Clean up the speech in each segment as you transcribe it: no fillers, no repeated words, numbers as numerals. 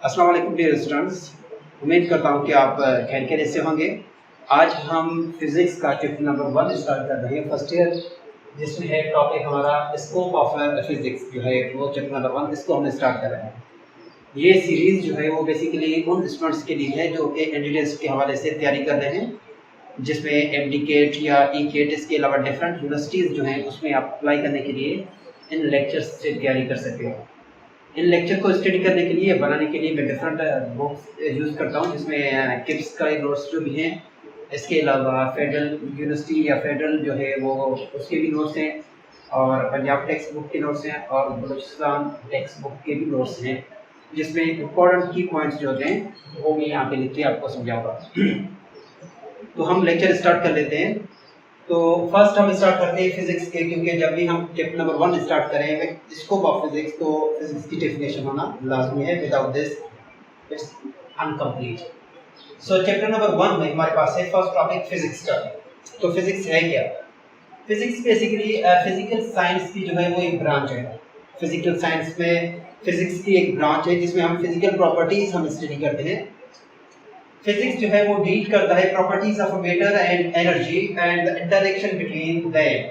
अस्सलाम वालेकुम dear students, उम्मीद करता हूँ कि आप खैर खैरियत से होंगे। आज हम फिज़िक्स का चैप्टर नंबर 1 स्टार्ट कर रहे हैं फर्स्ट ईयर, जिसमें है टॉपिक हमारा स्कोप ऑफ फिज़िक्स जो है वो चैप्टर नंबर 1 इसको हमने स्टार्ट कर रहे हैं। ये सीरीज़ जो है वो बेसिकली उन स्टूडेंट्स के लिए है जो कि एनडीटीएस के हवाले से तैयारी कर रहे हैं, जिसमें एमडीकेट या ईकेट इसके अलावा डिफरेंट यूनिवर्सिटीज़ जो हैं उसमें आप अप्लाई करने के लिए इन लेक्चर्स से तैयारी कर सकते हो। इन लेक्चर को स्टडी करने के लिए बनाने के लिए मैं डिफरेंट बुक्स यूज़ करता हूँ, जिसमें किप्स का नोट्स जो भी हैं, इसके अलावा फेडरल यूनिवर्सिटी या फेडरल जो है वो उसके भी नोट्स हैं, और पंजाब टेक्स्ट बुक के नोट्स हैं, और बलूचिस्तान टेक्स्ट बुक के भी नोट्स हैं, जिसमें इम्पोर्टेंट की पॉइंट्स जो होते हैं वो मैं यहाँ पे लिख के आपको समझाऊँगा। तो हम लेक्चर स्टार्ट कर लेते हैं। तो फर्स्ट हम स्टार्ट करते हैं फिजिक्स के, क्योंकि जब भी हम चैप्टर नंबर 1 स्टार्ट करेंगे स्कोप ऑफ फिजिक्स, तो फिजिक्स की डेफिनेशन होना लाजमी है, without this it's incomplete. So chapter number 1 में हमारे पास है फर्स्ट टॉपिक फिजिक्स का। तो फिजिक्स है क्या? फिजिक्स बेसिकली फिजिकल साइंस की जो है वो एक ब्रांच है। फिजिकल साइंस में फिजिक्स की एक ब्रांच है जिसमें हम फिजिकल प्रॉपर्टीज हम स्टडी करते हैं। फिजिक्स जो है वो डील करता है properties of matter and energy and the interaction between them.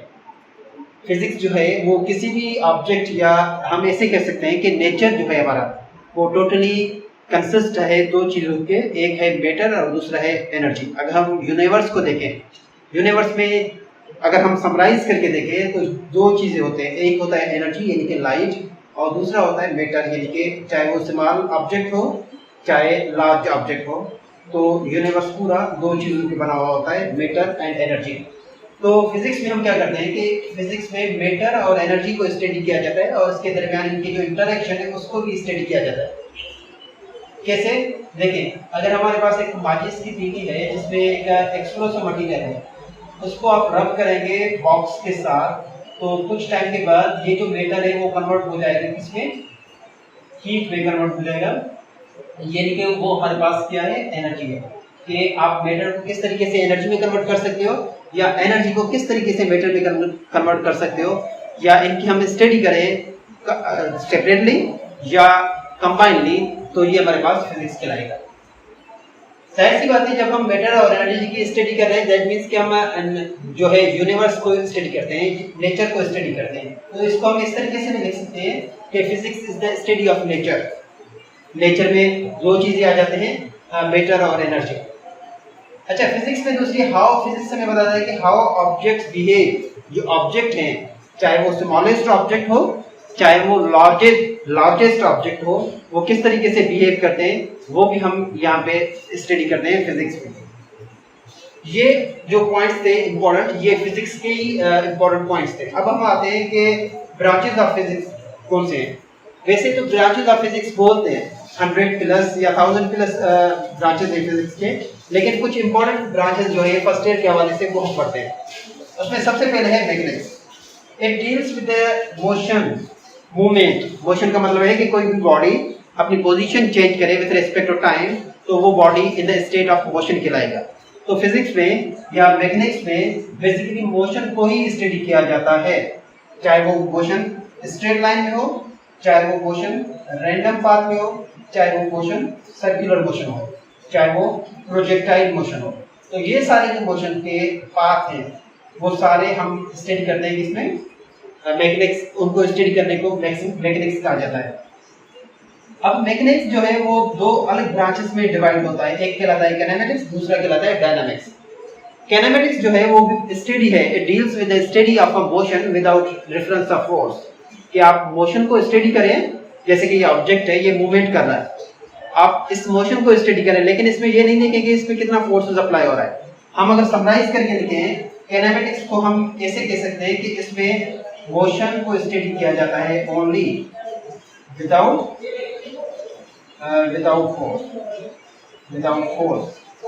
Physics जो है वो किसी भी ऑब्जेक्ट, या हम ऐसे कह सकते हैं कि नेचर जो है हमारा वो टोटली कंसिस्ट है दो चीज़ों के, एक है मैटर और दूसरा है एनर्जी। अगर हम यूनिवर्स को देखें, यूनिवर्स में अगर हम समराइज करके देखें तो दो चीज़ें होते हैं, एक होता है एनर्जी यानी कि लाइट, और दूसरा होता है मैटर यानी कि चाहे वो स्मॉल ऑब्जेक्ट हो चाहे लार्ज ऑब्जेक्ट हो। तो यूनिवर्स पूरा दो चीज़ों के बना हुआ होता है, मैटर एंड एनर्जी। तो फिजिक्स में हम क्या करते हैं कि फिजिक्स में मैटर और एनर्जी को स्टडी किया जाता है, और इसके दरमियान इनकी जो इंटरेक्शन है उसको भी स्टडी किया जाता है। कैसे? देखें, अगर हमारे पास एक माचिस की तीली है जिसमें एक एक्सप्लोसिव मटीरियल है, उसको आप रब करेंगे बॉक्स के साथ, तो कुछ टाइम के बाद ये जो मैटर है वो कन्वर्ट हो जाएगा किसमें? हीट में कन्वर्ट हो जाएगा। यानी कि वो हमारे पास क्या है? एनर्जी है। कि आप मैटर को किस तरीके से एनर्जी में कन्वर्ट कर सकते हो, या एनर्जी को किस तरीके से मैटर में कन्वर्ट कर सकते हो, या इनकी हम स्टडी करें सेपरेटली या कंबाइनली, तो ये हमारे पास फिजिक्स कहलाएगा। जाहिर सी बात है, जब हम मैटर और एनर्जी की स्टडी कर रहे हैं दैट मींस कि हम जो है यूनिवर्स को स्टडी करते हैं, नेचर को स्टडी करते हैं। तो इसको हम इस तरीके से भी लिख सकते हैं कि physics is the study of nature. Nature में दो चीजें आ जाते हैं, मैटर और एनर्जी। अच्छा, फिजिक्स में दूसरी हाउ, फिजिक्स में बताया है कि हाउ ऑब्जेक्ट्स बिहेव। जो ऑब्जेक्ट हैं, चाहे वो स्मॉलेस्ट ऑब्जेक्ट हो चाहे वो लार्जेस्ट ऑब्जेक्ट हो, वो किस तरीके से बिहेव करते हैं वो भी हम यहाँ पे स्टडी करते हैं फिजिक्स में। ये जो पॉइंट्स थे इम्पोर्टेंट, ये फिजिक्स के इम्पोर्टेंट पॉइंट्स थे। अब हम आते हैं कि ब्रांचेस ऑफ फिजिक्स कौन से हैं। वैसे तो ब्रांचेस ऑफ फिजिक्स बोलते हैं 100 प्लस या 1000 प्लस ब्रांचेस हैं फिजिक्स के, लेकिन कुछ इंपॉर्टेंट ब्रांचेस जो है फर्स्ट ईयर के हवाले से वो हम पढ़ते हैं। उसमें सबसे पहले है magnetics. It deals with the motion, movement. Motion का मतलब है कि कोई भी बॉडी अपनी पोजीशन चेंज करे विद रिस्पेक्ट टू टाइम, तो वो body in the state of motion कहलाएगा। तो फिजिक्स में या मैग्नेटिक्स में बेसिकली मोशन को ही स्टडी किया जाता है, चाहे वो मोशन स्ट्रेट लाइन में हो, चाहे वो मोशन रैंडम पाथ में हो, चाहे वो मोशन सर्कुलर मोशन हो, चाहे वो प्रोजेक्टाइल मोशन हो। तो ये सारे जो मोशन के पाथ हैं वो सारे हम स्टडी करते हैं किसमें? मैग्नेटिक्स। उनको स्टडी करने को मैग्नेटिक्स कहा जाता है। अब मैग्नेटिक्स जो है वो दो अलग ब्रांचेस में डिवाइड होता है, एक कहलाता है काइनेमेटिक्स, दूसरा कहलाता है डायनामिक्स। काइनेमेटिक्स जो है वो स्टडी है, it deals with the study of a motion without reference of force. कि आप मोशन को स्टडी करें, जैसे कि ये ऑब्जेक्ट है, ये मूवमेंट कर रहा है, आप इस मोशन को स्टडी करें, लेकिन इसमें ये नहीं देखें कि इसमें कितना फोर्सेस अप्लाई हो रहा है। हम अगर समराइज करके लिखें काइनेमेटिक्स को, हम ऐसे कह सकते हैं कि इसमें मोशन को स्टडी किया जाता है ओनली विदाउट फोर्स।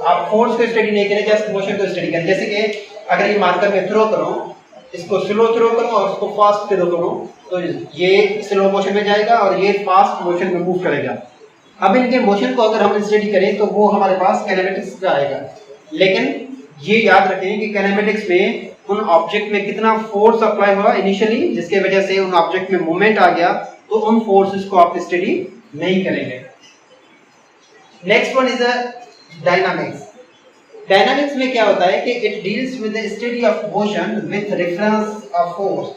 आप फोर्स को स्टडी नहीं करें, जस्ट मोशन को स्टडी करें। जैसे कि अगर ये मार्कर में थ्रो करो, इसको स्लो थ्रो करो और इसको फास्ट थ्रो करो, तो ये स्लो मोशन में जाएगा और ये फास्ट मोशन में मूव करेगा। अब इनके मोशन को अगर हम स्टडी करें तो वो हमारे पास काइनेमेटिक्स का आएगा। लेकिन ये याद रखें कि काइनेमेटिक्स में उन ऑब्जेक्ट में कितना फोर्स अप्लाई हुआ इनिशियली, जिसके वजह से उन ऑब्जेक्ट में मूवमेंट आ गया, तो उन फोर्सेस को आप स्टडी नहीं करेंगे। Next one is a dynamics. Dynamics में क्या होता है कि it deals with the study of motion with reference of force.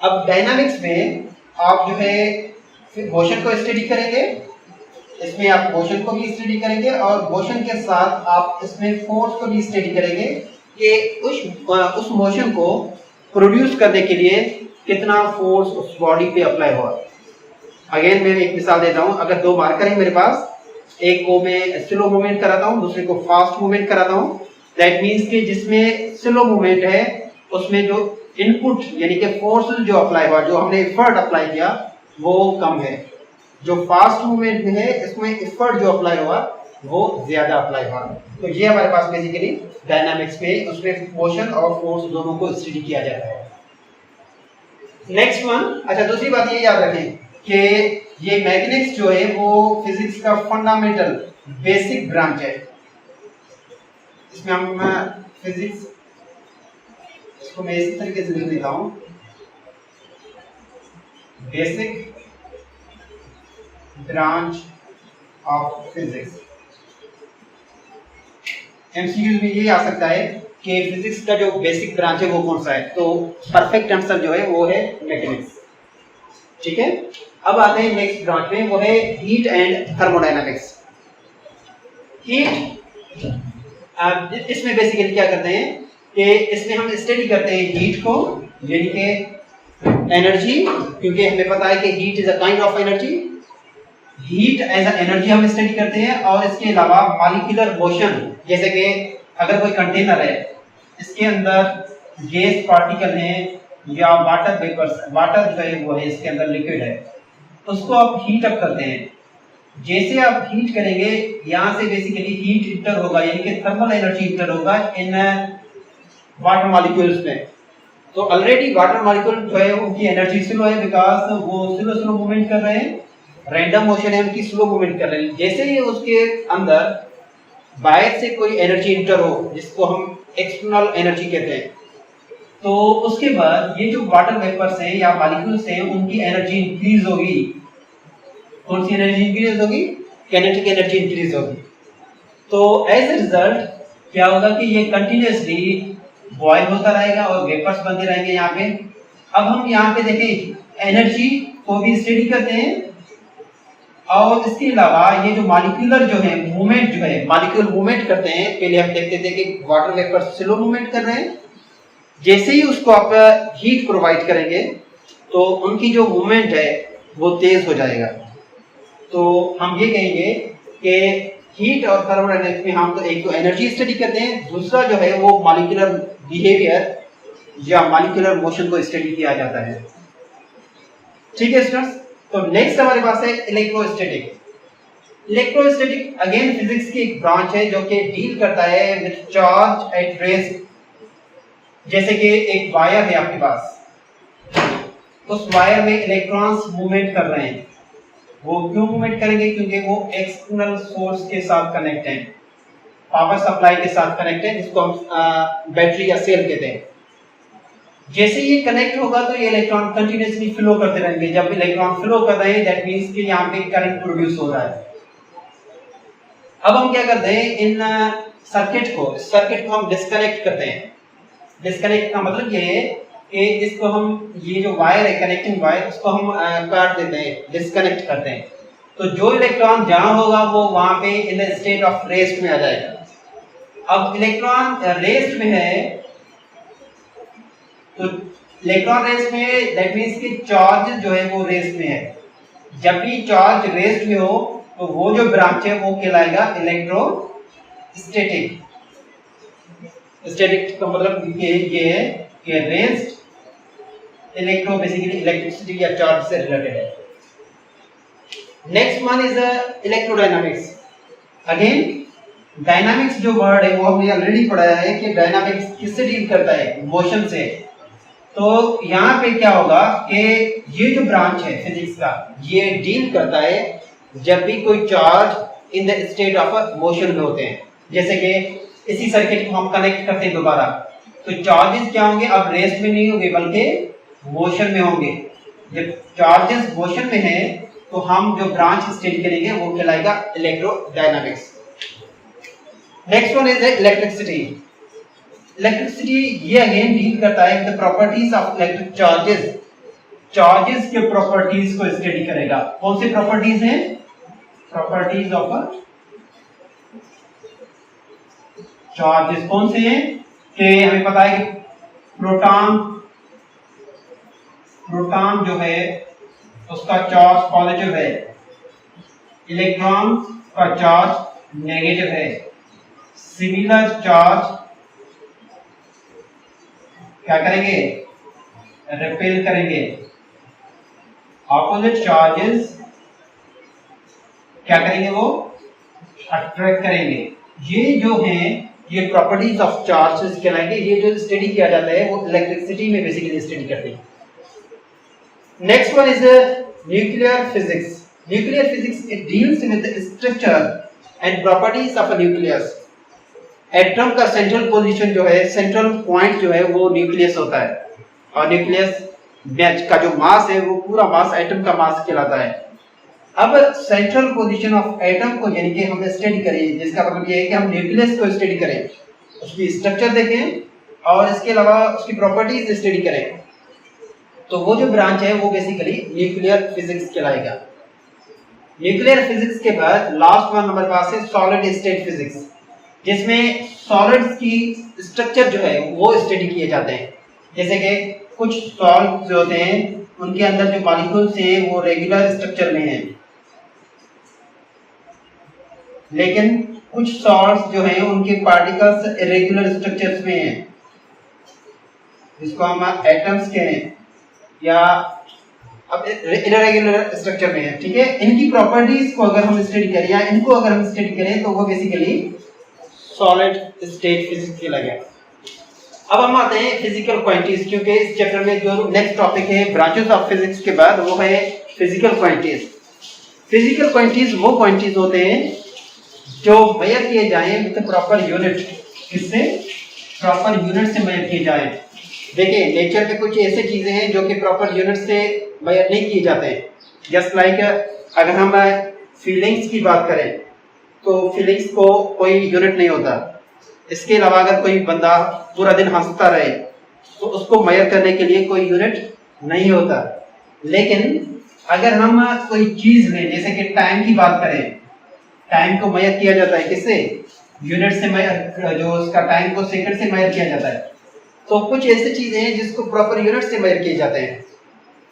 अब डायनामिक्स में आप जो है मोशन को स्टडी करेंगे, इसमें आप मोशन को भी स्टडी करेंगे और मोशन के साथ आप इसमें फोर्स को भी स्टडी करेंगे कि उस मोशन को प्रोड्यूस करने के लिए कितना फोर्स उस बॉडी पे अप्लाई हुआ। अगेन मैं एक मिसाल देता हूँ, अगर दो मार्कर है मेरे पास, एक को मैं स्लो मूवमेंट कराता हूँ, दूसरे को फास्ट मूवमेंट कराता हूँ। दैट मीन्स कि जिसमें स्लो मूवमेंट है उसमें जो इनपुट यानी कि फोर्स जो अप्लाई हुआ, जो हमने एफर्ट अप्लाई किया वो कम है। जो फास्ट मूवमेंट में है इसमें एफर्ट जो अप्लाई हुआ वो ज्यादा अप्लाई हुआ। तो ये हमारे पास बेसिकली डायनामिक्स में उसमें मोशन और फोर्स दोनों को स्टडी किया जाता है। नेक्स्ट वन, अच्छा दूसरी बात ये याद रखें कि ये मैकेनिक्स जो है वो फिजिक्स का फंडामेंटल बेसिक ब्रांच है। इसमें हम फिजिक्स इसको मैं इसी तरीके से लिख देता हूँ, basic branch of physics. MCQ में ये आ सकता है कि फिजिक्स का जो बेसिक ब्रांच है वो कौन सा है, तो परफेक्ट आंसर जो है वो है मैकेनिक्स। ठीक है, अब आते हैं नेक्स्ट ब्रांच में, वो है हीट एंड थर्मोडायनामिक्स। हीट, इसमें बेसिकली क्या करते हैं कि इसमें हम स्टडी करते हैं हीट को, यानी कि एनर्जी, क्योंकि हमें पता है कि heat is a kind of energy. Heat as a energy हम स्टडी करते हैं और इसके अलावा मॉलिक्यूलर मोशन, जैसे कि अगर कोई कंटेनर है, इसके अंदर गैस पार्टिकल है या वाटर वेपर्स, वाटर जो है वो है इसके अंदर लिक्विड है, उसको आप हीट अप करते हैं। जैसे आप हीट करेंगे यहाँ से बेसिकली हीट इंटर होगा, यानी कि थर्मल एनर्जी इंटर होगा इन वाटर मॉलिक्यूल्स में। तो ऑलरेडी वाटर मॉलिक्यूल जो है उनकी एनर्जी स्लो है, बिकॉज वो स्लो मूवमेंट कर रहे हैं, रैंडम मोशन है उनकी, स्लो मूवमेंट कर रहे हैं। जैसे ही उसके अंदर बाहर से कोई एनर्जी इंटर हो, जिसको हम एक्सटर्नल एनर्जी कहते हैं, तो उसके बाद ये जो वाटर वेपर्स हैं या मॉलिक्यूल्स हैं उनकी एनर्जी इंक्रीज होगी। कौन सी एनर्जी इंक्रीज होगी? काइनेटिक एनर्जी इंक्रीज होगी। तो एज ए रिजल्ट क्या होगा कि ये कंटिन्यूअसली बॉयल होता रहेगा और वेपर्स बनते रहेंगे यहाँ पे। अब हम यहाँ पे देखें एनर्जी को भी स्टडी करते हैं और इसके अलावा ये जो मॉलिक्यूलर जो है मूवमेंट जो है, मॉलिक्यूल मूवमेंट करते हैं। पहले हम देखते थे कि वाटर वेपर स्लो मूवमेंट कर रहे हैं, जैसे ही उसको आप हीट प्रोवाइड करेंगे तो उनकी जो मूवमेंट है वो तेज हो जाएगा। तो हम ये कहेंगे कि हीट और थर्मोडायनामिक्स में हम तो एक तो एनर्जी स्टडी करते हैं, दूसरा जो है वो मॉलिक्यूलर बिहेवियर या मॉलिक्यूलर मोशन को स्टडी किया जाता है। ठीक है स्टूडेंट्स, तो नेक्स्ट हमारे पास है इलेक्ट्रोस्टैटिक। इलेक्ट्रोस्टैटिक अगेन फिजिक्स की एक ब्रांच है जो कि डील करता है विद चार्ज एट रेस्ट। जैसे कि एक वायर है आपके पास, उस वायर में इलेक्ट्रॉन्स मूवमेंट कर रहे हैं। वो क्यों मूवमेंट करेंगे? क्योंकि वो एक्सटर्नल सोर्स के साथ कनेक्ट हैं, पावर सप्लाई के साथ कनेक्ट है, जिसको हम बैटरी या सेल कहते हैं। जैसे ये कनेक्ट होगा तो ये इलेक्ट्रॉन कंटिन्यूअसली फ्लो करते रहेंगे। जब इलेक्ट्रॉन फ्लो कर रहे हैं दैट मींस कि यहाँ पे करंट प्रोड्यूस हो रहा है। अब हम क्या करते हैं, इन सर्किट को हम डिस्कनेक्ट करते हैं। डिस्कनेक्ट का मतलब ये है कि इसको हम, ये जो वायर है कनेक्टिंग वायर, उसको हम काट देते हैं, डिस्कनेक्ट करते हैं। तो जो इलेक्ट्रॉन जहां होगा वो वहां पे in the state of rest में आ जाएगा। अब इलेक्ट्रॉन रेस्ट में है, तो इलेक्ट्रॉन रेस्ट में है, दैट मींस कि चार्ज जो है वो रेस्ट में है। जब भी चार्ज रेस्ट में हो तो वो जो ब्रांच है वो कहलाएगा इलेक्ट्रोस्टैटिक। स्टैटिक का मतलब ये है कि रेस्ट इलेक्ट्रो बेसिकली इलेक्ट्रिसिटी या चार्ज से रिलेटेड है। Next one is electrodynamics. Again dynamics जो वर्ड है वो हमने ऑलरेडी पढ़ा है कि डायनामिक्स किससे डील करता है? मोशन से। तो यहाँ पे क्या होगा कि ये जो ब्रांच है फिजिक्स का, ये डील करता है जब भी कोई charge in the state of motion में होते हैं। जैसे कि इसी सर्किट को हम कनेक्ट करते हैं दोबारा, तो चार्जेस क्या होंगे? अब रेस्ट में नहीं होंगे बल्कि मोशन में होंगे। जब चार्जेस मोशन में हैं तो हम जो ब्रांच स्टडी करेंगे वो कहलाएगा electrodynamics. Next one is electricity. Electricity ये अगेन डील करता है with the properties of electric charges. Charges के प्रॉपर्टीज को स्टडी करेगा। कौन सी प्रॉपर्टीज हैं? प्रॉपर्टीज ऑफ चार्जेस कौन से हैं कि हमें पता है कि प्रोटॉन जो है उसका चार्ज पॉजिटिव है, इलेक्ट्रॉन का चार्ज नेगेटिव है। सिमिलर चार्ज क्या करेंगे? रिपेल करेंगे। ऑपोजिट चार्जेस क्या करेंगे? वो अट्रैक्ट करेंगे। ये जो हैं ये प्रॉपर्टीज ऑफ चार्जेस कहलाएंगे। ये जो स्टडी किया जाता है वो इलेक्ट्रिसिटी में बेसिकली स्टडी करते हैं। Next one is nuclear physics. Nuclear physics it deals with the structure and properties of a nucleus. Atom का सेंट्रल पोजीशन जो है, सेंट्रल पॉइंट जो है वो न्यूक्लियस होता है, और न्यूक्लियस का जो मास है वो पूरा मास एटम का मास कहलाता है। अब सेंट्रल पोजीशन ऑफ एटम को यानी कि हम स्टडी करें, जिसका मतलब ये है कि हम न्यूक्लियस को स्टडी करें, उसकी स्ट्रक्चर देखें और इसके अलावा उसकी प्रॉपर्टीज स्टडी करें, तो वो जो ब्रांच है वो बेसिकली न्यूक्लियर फिजिक्स कहलाएगा। न्यूक्लियर फिजिक्स के बाद लास्ट वन हमारे पास है सॉलिड स्टेट फिजिक्स, जिसमें सॉलिड्स की स्ट्रक्चर जो है वो स्टडी किए जाते हैं। जैसे कि कुछ सॉल्ट जो होते हैं उनके अंदर जो मॉलिक्यूल्स हैं वो रेगुलर स्ट्रक्चर में हैं, लेकिन कुछ सॉल्ट्स जो हैं उनके पार्टिकल्स इरेगुलर स्ट्रक्चर्स में हैं, जिसको हम एटम्स कहें, या अब इरेगुलर स्ट्रक्चर में है। ठीक है, इनकी प्रॉपर्टीज को अगर हम स्टडी करें या इनको अगर हम स्टडी करें तो वो बेसिकली सॉलिड स्टेट फिजिक्स के लगे। अब हम आते हैं फिजिकल क्वांटिटीज, क्योंकि इस चैप्टर में जो नेक्स्ट टॉपिक है ब्रांचेस ऑफ फिजिक्स के बाद वो है फिजिकल क्वांटिटीज। फिजिकल क्वांटिटीज वो क्वांटिटीज होते हैं जो मेजर किए जाएं विद प्रॉपर यूनिट। किससे? प्रॉपर यूनिट से मेजर किए जाएं। देखिए नेचर में कुछ ऐसे चीजें हैं जो कि प्रॉपर यूनिट से मेजर नहीं किए जाते हैं। जस्ट लाइक अगर हम फीलिंग्स की बात करें तो फीलिंग्स को कोई यूनिट नहीं होता। इसके अलावा अगर कोई बंदा पूरा दिन हंसता रहे तो उसको मेजर करने के लिए कोई यूनिट नहीं होता। लेकिन अगर हम कोई चीज लें, जैसे कि टाइम की बात करें, टाइम को मेजर किया जाता है किससे? यूनिट से मेजर, जो उसका टाइम को सेकंड से मेजर किया जाता है। तो कुछ ऐसी चीजें हैं जिसको प्रॉपर यूनिट से मेजर किए जाते हैं।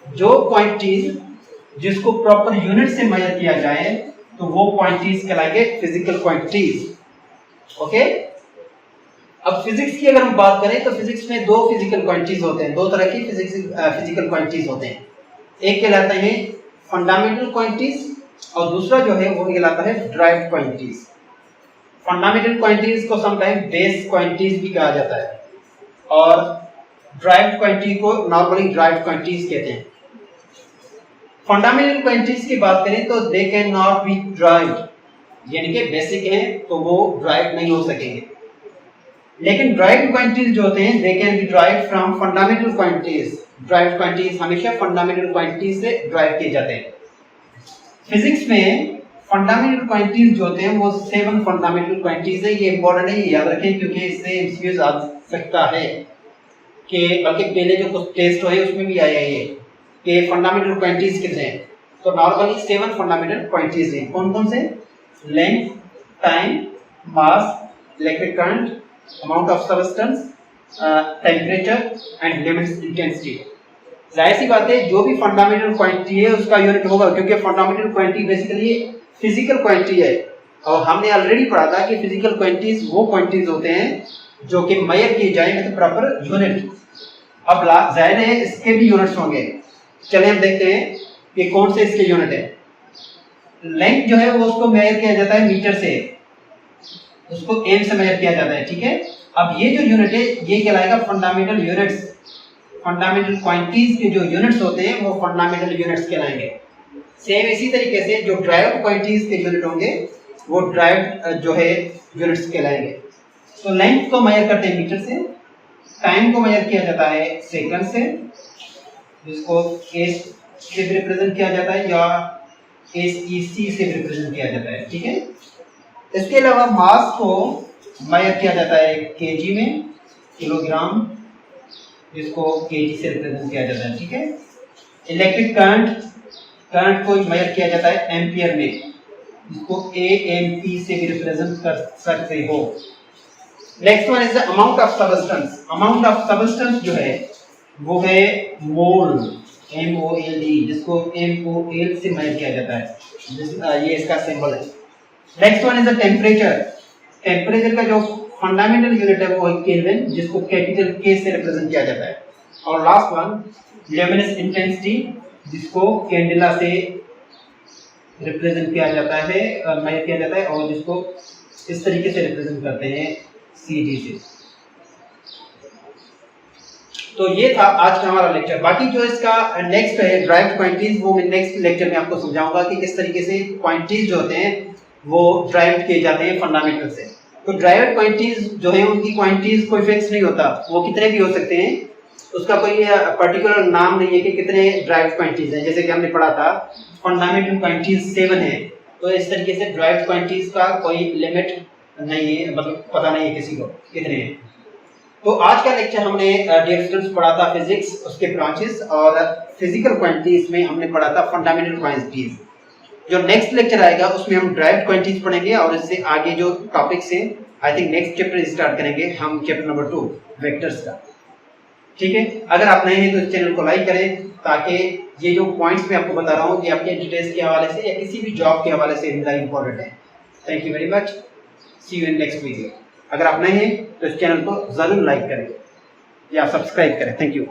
जो क्वांटिटीज जिसको प्रॉपर यूनिट से मेजर किया जाए तो वो क्वांटिटीज कहलाएंगे फिजिकल क्वांटिटीज। ओके, अब फिजिक्स की अगर हम बात करें तो फिजिक्स में दो फिजिकल क्वांटिटीज होते हैं, दो तरह की फिजिकल क्वांटिटीज होते हैं। एक कहलाता है फंडामेंटल क्वांटिटीज और दूसरा जो है वो कहलाता है ड्राइव्ड क्वांटिटीज। फंडामेंटल क्वांटिटीज को समटाइम बेस क्वांटिटीज भी कहा जाता है और ड्राइव्ड क्वांटिटी को नॉर्मली ड्राइव्ड क्वांटिटीज कहते हैं। फंडामेंटल क्वांटिटीज की बात करें तो they can not be derived, यानी कि बेसिक हैं तो वो ड्राइव नहीं हो सकेंगे। लेकिन ड्राइव्ड क्वांटिटीज जो होते हैं they can be derived from fundamental quantities. Derived quantities हमेशा फंडामेंटल क्वांटिटीज से ड्राइव किए जाते हैं। फिजिक्स में फंडामेंटल क्वांटिटीज जो होते हैं वो 7 फंडामेंटल क्वांटिटीज है। ये इंपॉर्टेंट है, ये याद रखें, क्योंकि इससे एमसीक्यूज आ सकता है कि बल्कि पहले जो कुछ टेस्ट हुए उसमें भी आया ये कि फंडामेंटल क्वांटिटीज कितने हैं। तो नॉर्मली 7 फंडामेंटल क्वांटिटीज हैं। कौन कौन से? Length, time, mass, electric current, amount of substance, temperature and limits intensity. जाहिर सी बात है जो भी फंडामेंटल क्वांटिटी है उसका यूनिट होगा, क्योंकि fundamental quantity basically physical quantity है और हमने ऑलरेडी पढ़ा था कि फिजिकल क्वांटिटीज वो क्वांटिटीज होते हैं जो कि मेजर किए जाए विद प्रॉपर यूनिट। अब जाहिर है इसके भी यूनिट्स होंगे। चलिए हम देखते हैं कि कौन से इसके यूनिट है। लेंथ जो है वो उसको मेजर किया जाता है मीटर से, उसको एम से मेजर किया जाता है। ठीक है, अब ये जो यूनिट है ये कहलाएगा फंडामेंटल यूनिट्स। फंडामेंटल क्वांटिटीज के जो यूनिट्स होते हैं वो फंडामेंटल यूनिट्स कहलाएंगे। सेम इसी तरीके से जो ड्राइव्ड क्वांटिटीज के यूनिट होंगे वो ड्राइव्ड जो है यूनिट्स कहलाएंगे। तो लेंथ को मेजर करते हैं मीटर से, टाइम को मेजर किया जाता है सेकंड से, जिसको एस से रिप्रेजेंट किया जाता है, या सी से रिप्रेजेंट किया जाता है, ठीक है। इसके अलावा मास को मेजर किया जाता है केजी में, किलोग्राम, जिसको केजी से रिप्रेजेंट किया जाता है, ठीक है। इलेक्ट्रिक करंट को मेजर किया जाता है एम्पियर में, जिसको एएमपी से भी रिप्रेजेंट कर सकते हो। Next one is the amount of substance. Amount of substance जो है वो है मोल, MOLD, जिसको MOL से मेजर किया जाता है, ये इसका सिंबल है। Next one is the temperature. Temperature का जो फंडामेंटल यूनिट है वो है केल्विन, जिसको कैपिटल K से रिप्रेजेंट किया जाता है। और लास्ट वन ल्यूमिनस इंटेंसिटी, जिसको कैंडेला से रिप्रेजेंट किया जाता है, मेजर किया जाता है, और जिसको इस तरीके से रिप्रेजेंट करते हैं CG से। तो ये था आज का हमारा लेक्चर। बाकी जो इसका नेक्स्ट है ड्राइव्ड क्वांटिटीज, वो मैं नेक्स्ट लेक्चर में आपको समझाऊंगा कि किस तरीके से क्वांटिटीज जो होते हैं वो ड्राइव किए जाते हैं फंडामेंटल से। तो ड्राइव्ड क्वांटिटीज जो है उनकी क्वांटिटीज कोई फिक्स नहीं होता, वो कितने भी हो सकते हैं, उसका कोई पर्टिकुलर नाम नहीं है कि कितने ड्राइव्ड क्वांटिटीज हैं। जैसे कि हमने पढ़ा था फंडामेंटल क्वांटिटीज 7 है, तो इस तरीके से ड्राइव्ड क्वांटिटीज का कोई लिमिट नहीं है, मतलब पता नहीं है किसी को कितने हैं। तो आज का लेक्चर हमने डियर स्टूडेंट्स पढ़ा था फिजिक्स, उसके ब्रांचेस, और फिजिकल क्वांटिटीज में हमने पढ़ा था फंडामेंटल क्वांटिटीज। जो नेक्स्ट लेक्चर आएगा उसमें हम ड्राइव्ड क्वांटिटीज पढ़ेंगे, और इससे आगे जो टॉपिक्स हैं I think next chapter start करेंगे हम, चैप्टर नंबर 2 वेक्टर्स का, ठीक है। अगर आप नए हैं तो इस चैनल को लाइक करें, ताकि ये जो पॉइंट्स मैं आपको बता रहा हूँ ये आपके डिटेल्स के हवाले से या किसी भी जॉब के हवाले से इंपॉर्टेंट है। Thank you very much, see you in next video. अगर आप नए हैं तो इस चैनल को जरूर लाइक करें या सब्सक्राइब करें। Thank you.